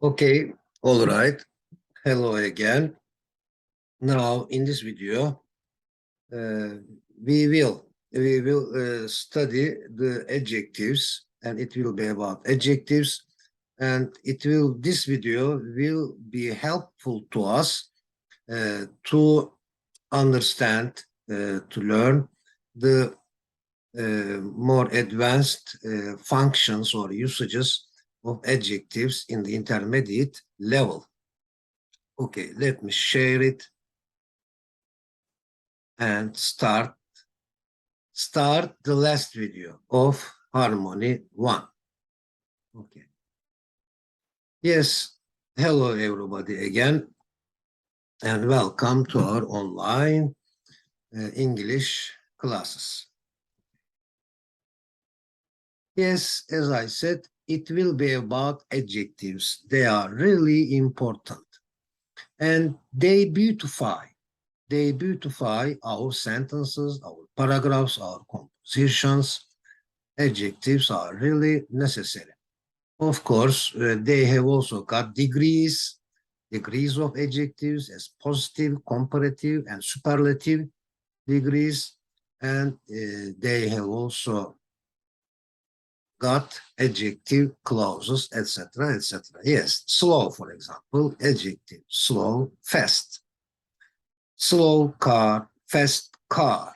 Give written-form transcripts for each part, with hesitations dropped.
Okay, all right. Hello again. Now, in this video, uh, we will study the adjectives, and it will be about adjectives, and this video will be helpful to us to understand, to learn the more advanced functions or usages of adjectives in the intermediate level. Okay, let me share it and start the last video of Harmony 1. Okay. Yes, hello everybody again, and welcome to our online English classes. Yes, as I said, it will be about adjectives. They are really important, and they beautify our sentences, our paragraphs, our compositions. Adjectives are really necessary. Of course, they have also got degrees of adjectives as positive, comparative, and superlative degrees, and they have also got adjective clauses, etc., etc. Yes, slow, for example, adjective, slow, fast. Slow car, fast car.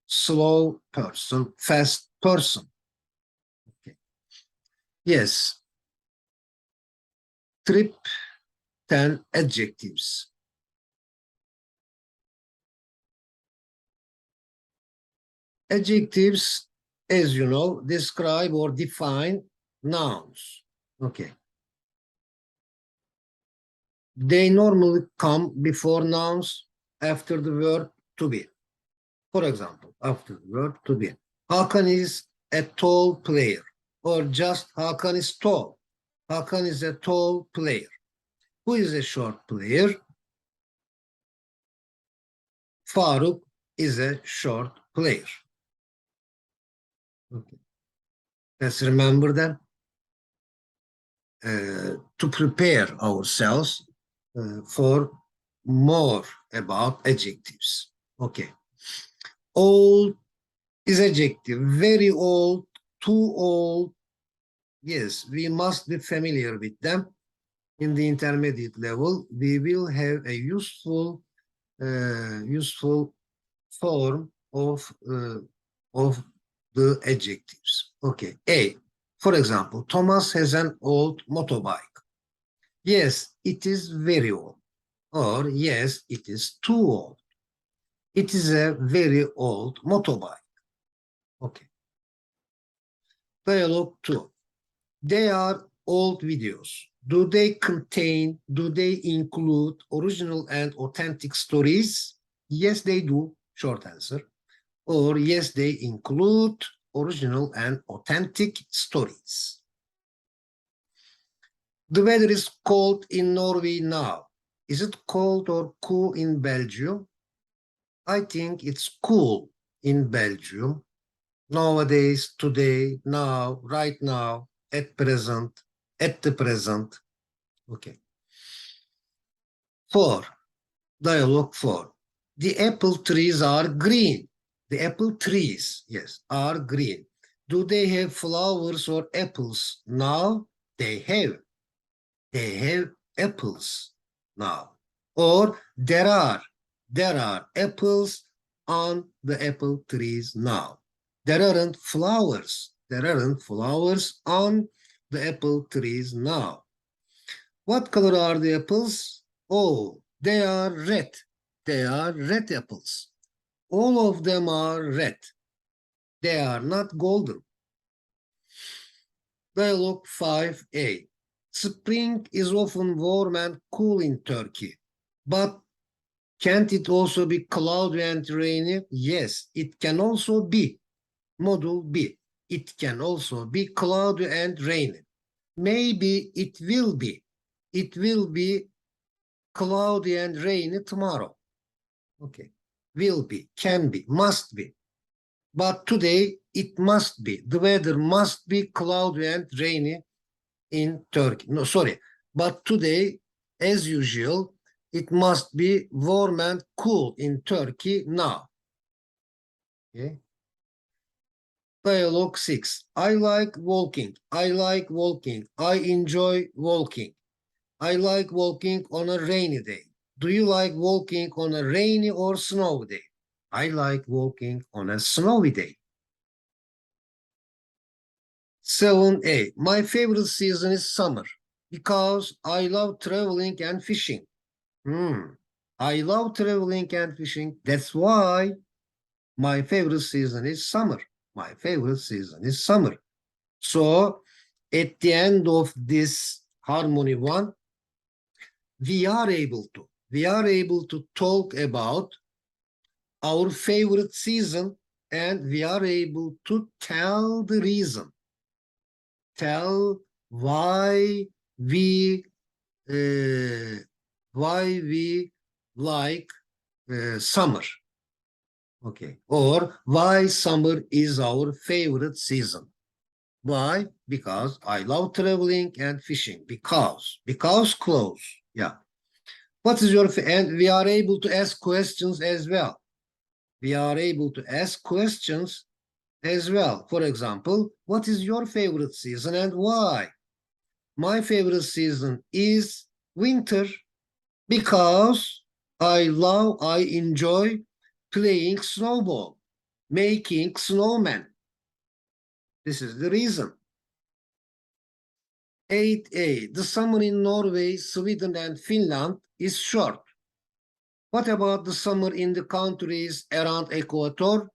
Slow person, fast person. Okay. Yes. Trip 10 adjectives. Adjectives, as you know, describe or define nouns. Okay. They normally come before nouns after the verb to be. For example, after the verb to be. Hakan is a tall player, or just Hakan is tall. Hakan is a tall player. Who is a short player? Faruk is a short player. Okay. Let's remember that to prepare ourselves for more about adjectives. Okay. Old is adjective. Very old, too old. Yes, we must be familiar with them. In the intermediate level, we will have a useful form of the adjectives. Okay. A. For example, Thomas has an old motorbike. Yes, it is very old. Or yes, it is too old. It is a very old motorbike. Okay. Dialogue 2. They are old videos. Do they include original and authentic stories? Yes, they do. Short answer. Or yes, they include original and authentic stories. The weather is cold in Norway now. Is it cold or cool in Belgium? I think it's cool in Belgium. Nowadays, today, now, right now, at the present. Okay. 4. Dialogue 4. The apple trees are green. The apple trees, yes, are green. Do they have flowers or apples now? They have. They have apples now. Or there are apples on the apple trees now. There aren't flowers. There aren't flowers on the apple trees now. What color are the apples? Oh, they are red. They are red apples. All of them are red. They are not golden. Dialogue 5a. Spring is often warm and cool in Turkey. But can't it also be cloudy and rainy? Yes, it can also be. Module B. It can also be cloudy and rainy. Maybe it will be. It will be cloudy and rainy tomorrow. Okay. Will be, can be, must be. But today it must be. The weather must be cloudy and rainy in Turkey. No, sorry. But today, as usual, it must be warm and cool in Turkey now. Okay. Dialogue 6. I like walking. I like walking. I enjoy walking. I like walking on a rainy day. Do you like walking on a rainy or snowy day? I like walking on a snowy day. 7a. My favorite season is summer because I love traveling and fishing. I love traveling and fishing. That's why my favorite season is summer. My favorite season is summer. So at the end of this harmony one, we are able to talk about our favorite season, and we are able to tell the reason, tell why we uh, why we like summer. Okay, or why summer is our favorite season. Why? Because I love traveling and fishing. Because close. Yeah. What is your and we are able to ask questions as well. We are able to ask questions as well. For example, what is your favorite season and why? My favorite season is winter because I enjoy playing snowball, making snowmen. This is the reason. 8a. The summer in Norway, Sweden, and Finland is short. What about the summer in the countries around equator?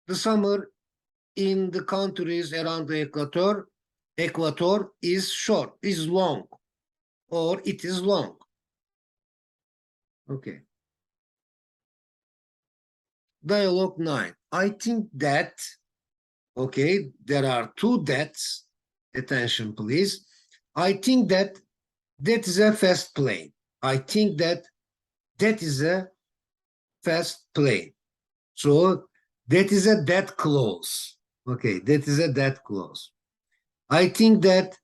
The summer in the countries around the equator is short, is long, or it is long. Okay. Dialogue 9. I think that, okay, there are two that's. Attention, please. I think that is a fast plane. I think that is a fast plane. So that is a that clause. Okay, that is a that clause. I think that,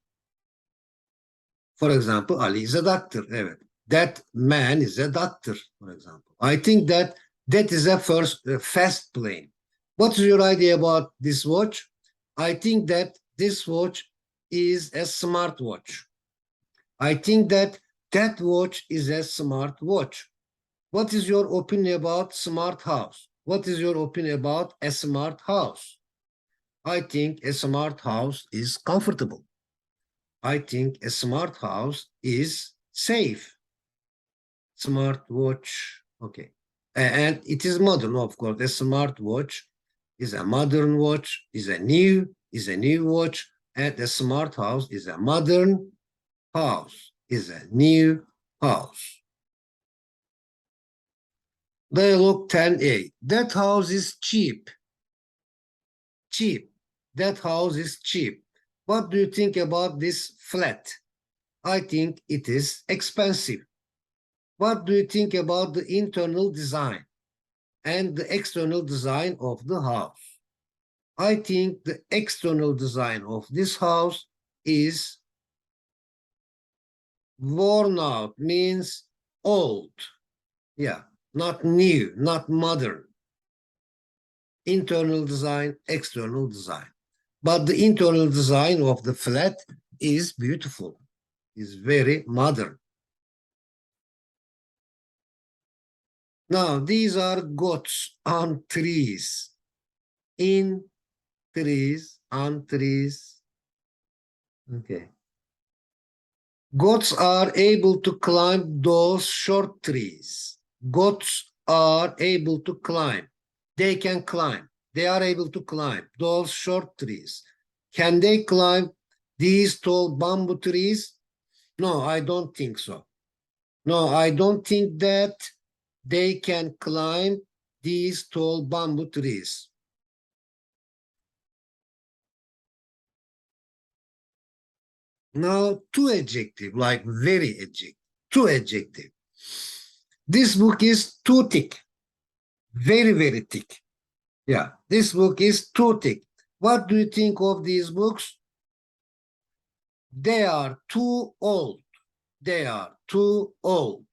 for example, Ali is a doctor. Evet. That man is a doctor, for example. I think that is a fast plane. What's your idea about this watch? I think that this watch is a smartwatch. I think that watch is a smart watch. What is your opinion about smart house? What is your opinion about a smart house? I think a smart house is comfortable. I think a smart house is safe. Smart watch, okay. And it is modern, of course. A smart watch is a modern watch, is a new watch, and a smart house is a modern house, is a new house. Dialogue 10a. That house is cheap. Cheap. That house is cheap. What do you think about this flat? I think it is expensive. What do you think about the internal design and the external design of the house? I think the external design of this house is worn out, means old. Yeah, not new, not modern. Internal design, external design. But the internal design of the flat is beautiful, is very modern. Now, these are goats on trees, in trees, on trees. Okay. Goats are able to climb those short trees. Goats are able to climb. They can climb. They are able to climb those short trees. Can they climb these tall bamboo trees? No, I don't think so. No, I don't think that they can climb these tall bamboo trees. Now, two adjective, like very adjective, two adjective. This book is too thick, very, very thick. Yeah, this book is too thick. What do you think of these books? They are too old. They are too old.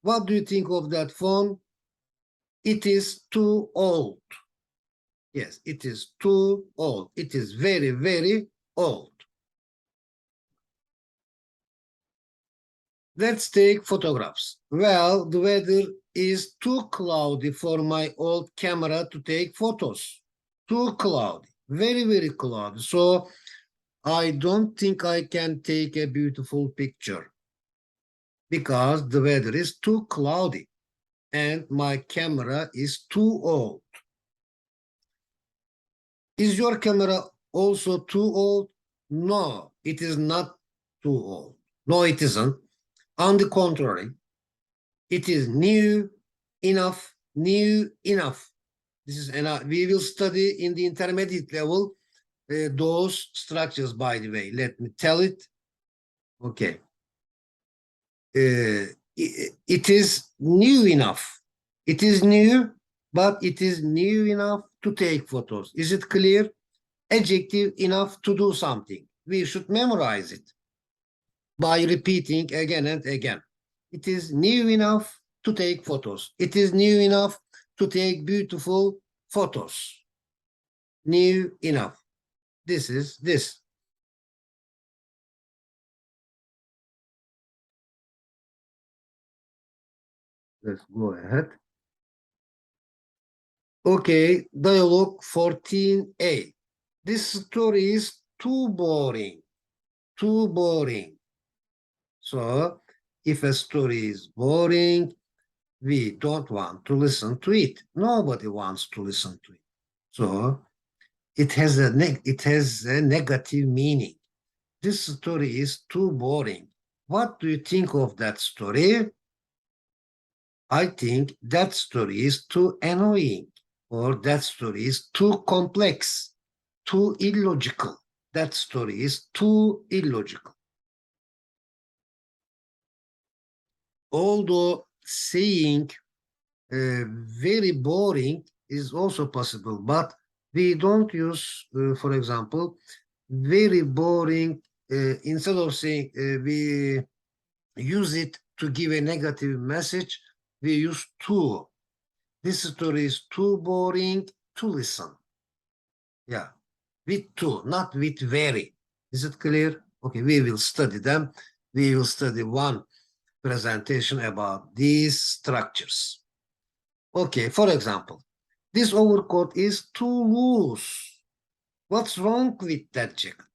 What do you think of that phone? It is too old. Yes, it is too old. It is very, very old. Let's take photographs. Well, the weather is too cloudy for my old camera to take photos. Too cloudy. Very, very cloudy. So I don't think I can take a beautiful picture because the weather is too cloudy and my camera is too old. Is your camera also too old? No, it is not too old. No, it isn't. On the contrary, it is new enough, new enough. This is enough. We will study in the intermediate level those structures, by the way. Let me tell it. Okay. It is new enough. It is new, but it is new enough to take photos. Is it clear? Adjective enough to do something. We should memorize it by repeating again and again. It is new enough to take photos. It is new enough to take beautiful photos. New enough. This is this. Let's go ahead. Okay, dialogue 14a. This story is too boring. Too boring. So, if a story is boring, we don't want to listen to it. Nobody wants to listen to it. So, it has a negative meaning. This story is too boring. What do you think of that story? I think that story is too annoying, or that story is too complex, too illogical. That story is too illogical. Although saying very boring is also possible, but we don't use, for example, very boring, instead of saying we use it to give a negative message, we use too. This story is too boring to listen. Yeah, with too, not with very. Is it clear? Okay, we will study them. We will study one presentation about these structures. Okay, for example, this overcoat is too loose. What's wrong with that jacket?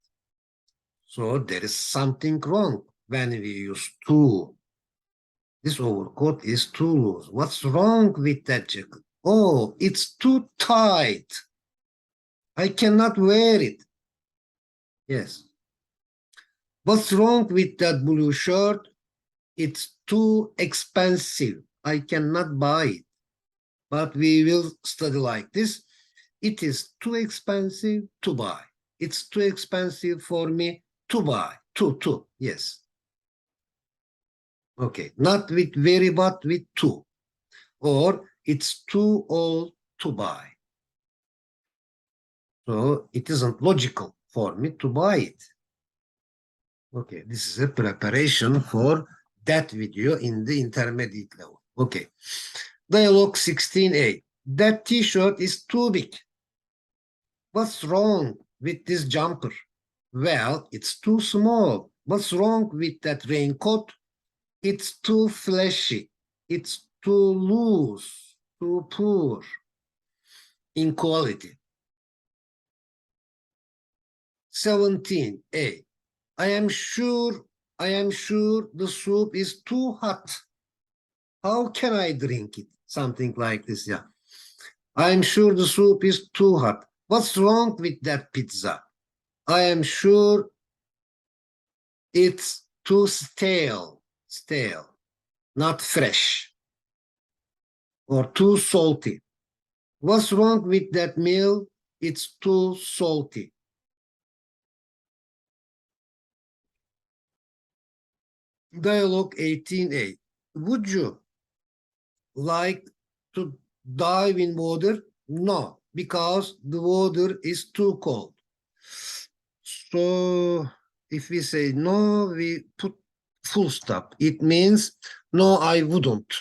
So there is something wrong when we use too. This overcoat is too loose. What's wrong with that jacket? Oh, it's too tight. I cannot wear it. Yes. What's wrong with that blue shirt? It's too expensive. I cannot buy it. But we will study like this. It is too expensive to buy. It's too expensive for me to buy. Too. Yes. Okay. Not with very, but with too. Or it's too old to buy. So it isn't logical for me to buy it. Okay, this is a preparation for that video in the intermediate level. Okay, dialogue 16a. That t-shirt is too big. What's wrong with this jumper? Well, it's too small. What's wrong with that raincoat? It's too fleshy. It's too loose, too poor in quality. 17a. I am sure the soup is too hot. How can I drink it? Something like this, yeah. I'm sure the soup is too hot. What's wrong with that pizza? I am sure it's too stale, not fresh, or too salty. What's wrong with that meal? It's too salty. Dialogue 18a. Would you like to dive in water? No, because the water is too cold. So if we say no, we put full stop. It means no, I wouldn't.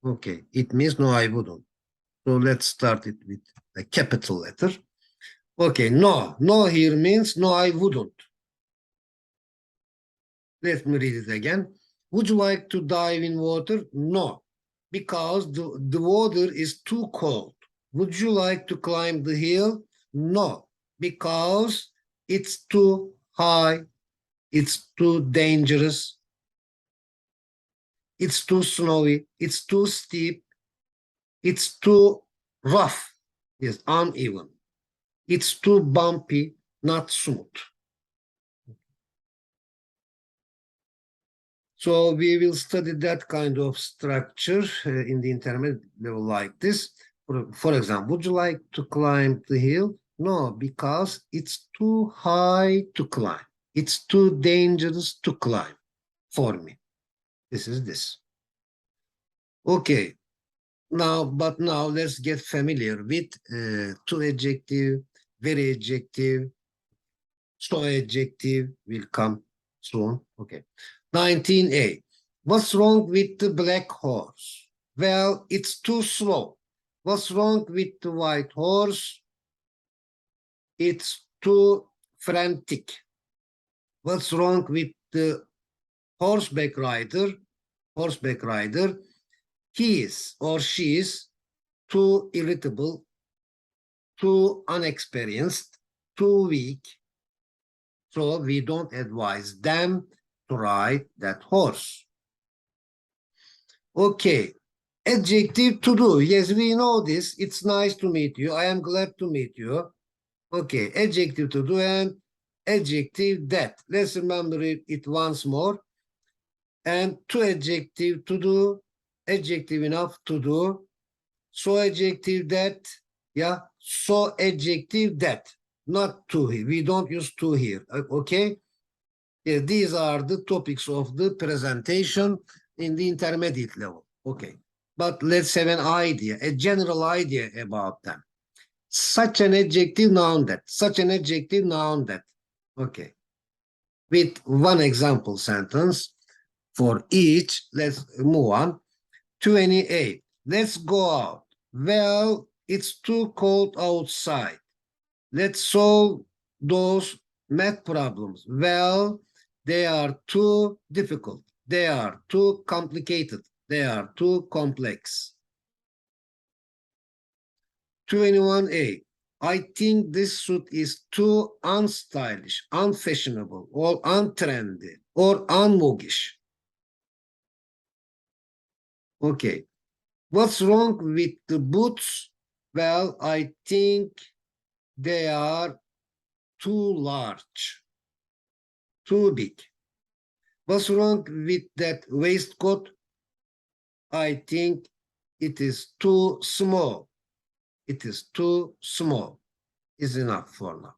Okay, it means no, I wouldn't. So let's start it with a capital letter. Okay, no. No here means no, I wouldn't. Let me read it again. Would you like to dive in water? No, because the water is too cold. Would you like to climb the hill? No, because it's too high, it's too dangerous, it's too snowy, it's too steep, it's too rough, yes, uneven, it's too bumpy, not smooth. So we will study that kind of structure in the intermediate level like this. For example, would you like to climb the hill? No, because it's too high to climb. It's too dangerous to climb for me. This is this. Okay. But now let's get familiar with to adjective, very adjective, so adjective will come soon. Okay. 19a. What's wrong with the black horse? Well, it's too slow. What's wrong with the white horse? It's too frantic. What's wrong with the horseback rider? Horseback rider. He is or she is too irritable, too unexperienced, too weak. So we don't advise them to ride that horse. Okay. Adjective to do. Yes, we know this. It's nice to meet you. I am glad to meet you. Okay. Adjective to do and adjective that. Let's remember it once more. And to adjective to do, adjective enough to do. So adjective that. Yeah. So adjective that. Not to here. We don't use to here. Okay. Yeah, these are the topics of the presentation in the intermediate level. Okay. But let's have an idea, a general idea about them. Such an adjective, noun that. Such an adjective, noun that. Okay. With one example sentence for each, let's move on. 28. Let's go out. Well, it's too cold outside. Let's solve those math problems. Well, they are too difficult. They are too complicated. They are too complex. 21a. I think this suit is too unstylish, unfashionable, or untrendy, or unmogish. Okay. What's wrong with the boots? Well, I think they are too large, too big. What's wrong with that waistcoat? I think it is too small. It is too small. Is enough for now.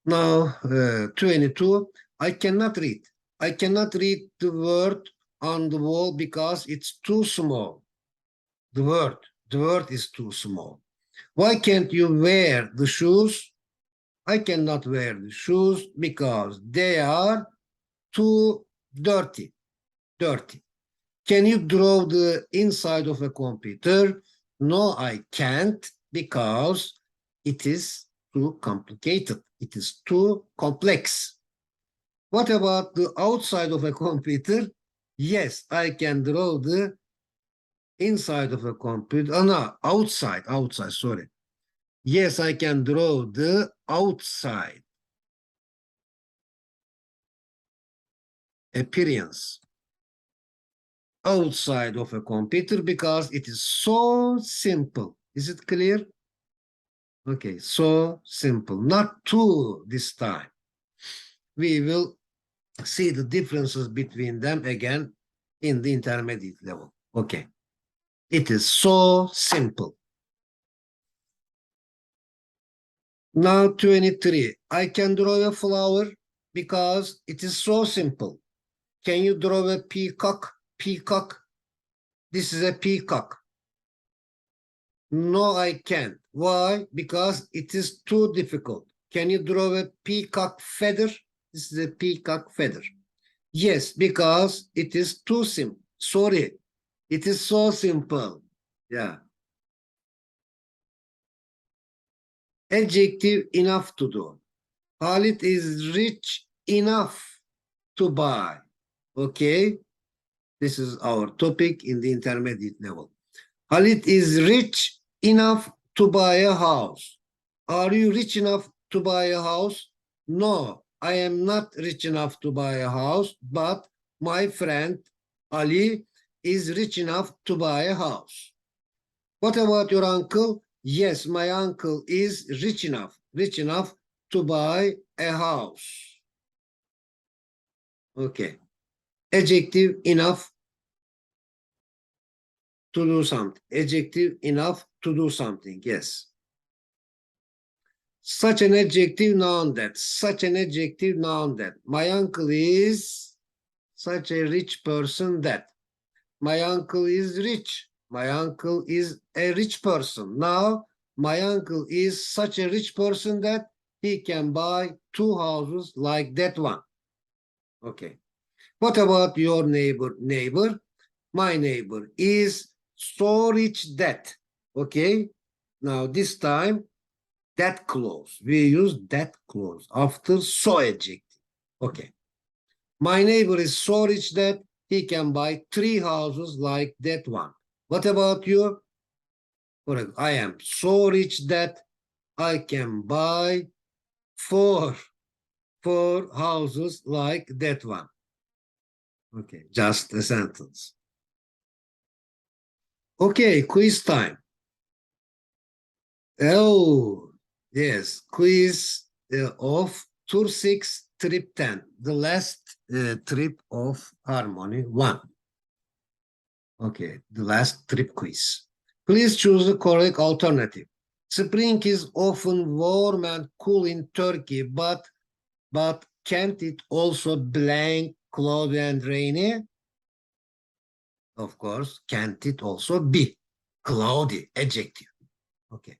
Now, 22. I cannot read. I cannot read the word on the wall because it's too small. The word is too small. Why can't you wear the shoes? I cannot wear the shoes because they are too dirty. Dirty. Can you draw the inside of a computer? No, I can't because it is too complicated. It is too complex. What about the outside of a computer? Yes, I can draw the inside of a computer. Oh, no, outside, sorry. Yes, I can draw the outside appearance outside of a computer because it is so simple. Is it clear? Okay, so simple. Not two this time. We will see the differences between them again in the intermediate level. Okay. It is so simple. Now 23. I can draw a flower because it is so simple. Can you draw a peacock? Peacock. This is a peacock. No, I can't. Why? Because it is too difficult. Can you draw a peacock feather? This is a peacock feather. Yes, because it is too simple. Sorry, it is so simple. Yeah. Adjective enough to do. Khalid is rich enough to buy. Okay, this is our topic in the intermediate level. Khalid is rich enough to buy a house. Are you rich enough to buy a house? No, I am not rich enough to buy a house, but my friend Ali is rich enough to buy a house. What about your uncle? Yes, my uncle is rich enough to buy a house. Okay. Adjective enough to do something. Adjective enough to do something. Yes. Such an adjective, noun that. Such an adjective, noun that. My uncle is such a rich person that. My uncle is rich. My uncle is a rich person. Now, my uncle is such a rich person that he can buy two houses like that one. Okay. What about your neighbor? Neighbor, my neighbor is so rich that. Okay. Now, this time, that clause. We use that clause after so adjective. Okay. My neighbor is so rich that he can buy three houses like that one. What about you? Correct. I am so rich that I can buy four, four houses like that one. Okay, just a sentence. Okay, quiz time. Oh, yes, quiz of Tour 6, Trip 10, the last trip of Harmony 1. Okay, the last trip quiz. Please choose the correct alternative. Spring is often warm and cool in Turkey, but can't it also blank, cloudy and rainy? Of course, can't it also be cloudy? Adjective. Okay.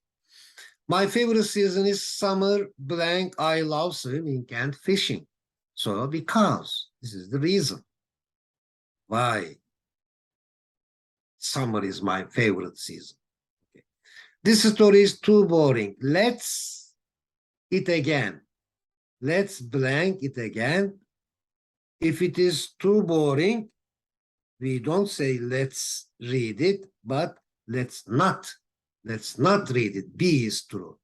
My favorite season is summer blank. I love swimming and fishing. So because this is the reason why summer is my favorite season. Okay. This story is too boring. Let's it again. Let's blank it again. If it is too boring, we don't say let's read it, but let's not. Let's not read it. B is true.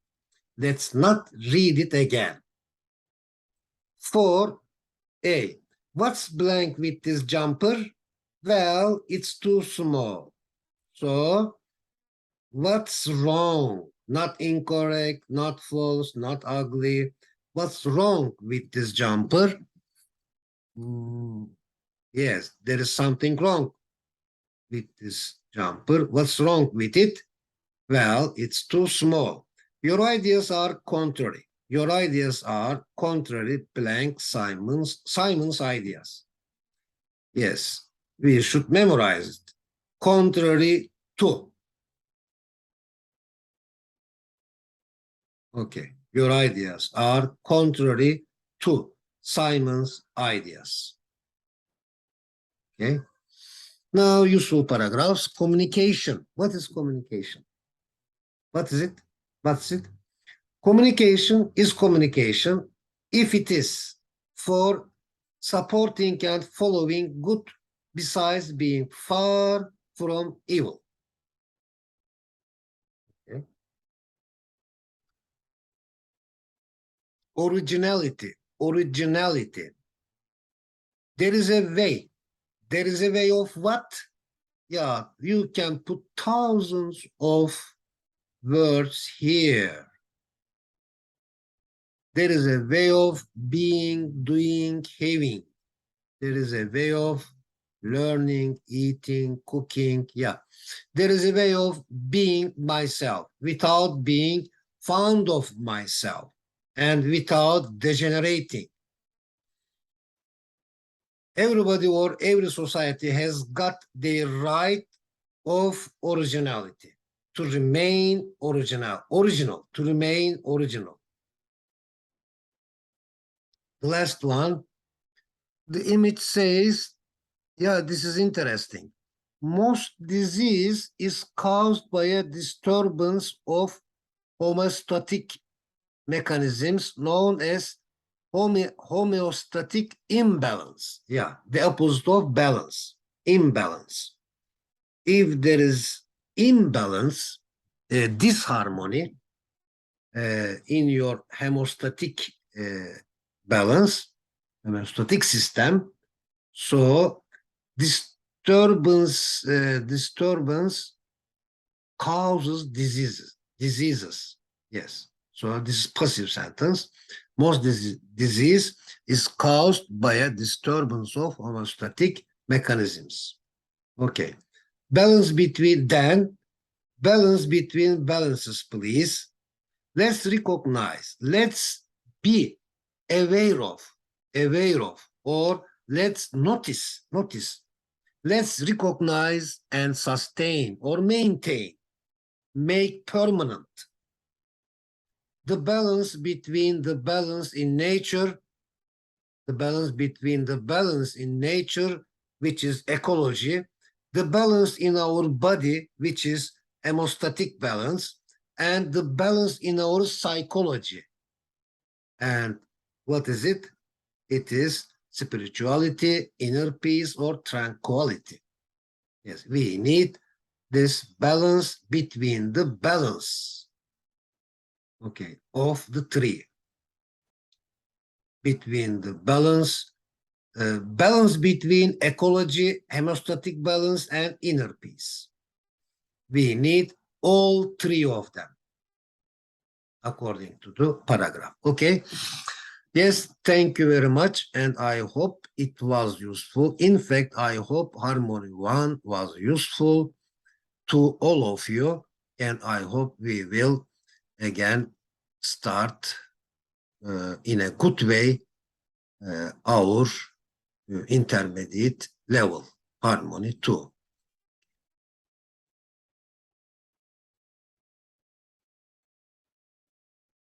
Let's not read it again. 4A. What's blank with this jumper? Well, it's too small. So, what's wrong? Not incorrect, not false, not ugly. What's wrong with this jumper? Yes, there is something wrong with this jumper. What's wrong with it? Well, it's too small. Your ideas are contrary. Your ideas are contrary blank Simon's ideas. Yes, we should memorize it. Contrary to. Okay, your ideas are contrary to Simon's ideas. Okay. Now, useful paragraphs. Communication. What is communication? What is it? What's it? Communication is communication if it is for supporting and following good besides being far from evil. Okay. Originality. Originality. There is a way. There is a way of what? Yeah, you can put thousands of words here. There is a way of being, doing, having. There is a way of learning, eating, cooking. Yeah. There is a way of being myself without being fond of myself and without degenerating. Everybody or every society has got the right of originality. to remain original, to remain original. The last one, the image says, yeah, this is interesting. Most disease is caused by a disturbance of homeostatic mechanisms known as homeostatic imbalance. Yeah, the opposite of balance, imbalance. If there is imbalance, disharmony in your homeostatic balance, homeostatic system, so disturbance causes diseases. Yes. So this is passive sentence. Most disease is caused by a disturbance of homeostatic mechanisms. Okay. Balance between balances, please. Let's recognize, let's be aware of, or let's notice. Let's recognize and sustain or maintain, make permanent. The balance between the balance in nature, which is ecology, the balance in our body, which is hemostatic balance, and the balance in our psychology. And what is it? It is spirituality, inner peace, or tranquility. Yes, we need this balance between the balance, okay, of the three. Between the balance between ecology, hemostatic balance, and inner peace. We need all three of them, according to the paragraph. Okay. Yes, thank you very much, and I hope it was useful. In fact, I hope Harmony 1 was useful to all of you, and I hope we will again start in a good way our intermediate level, Harmony 2.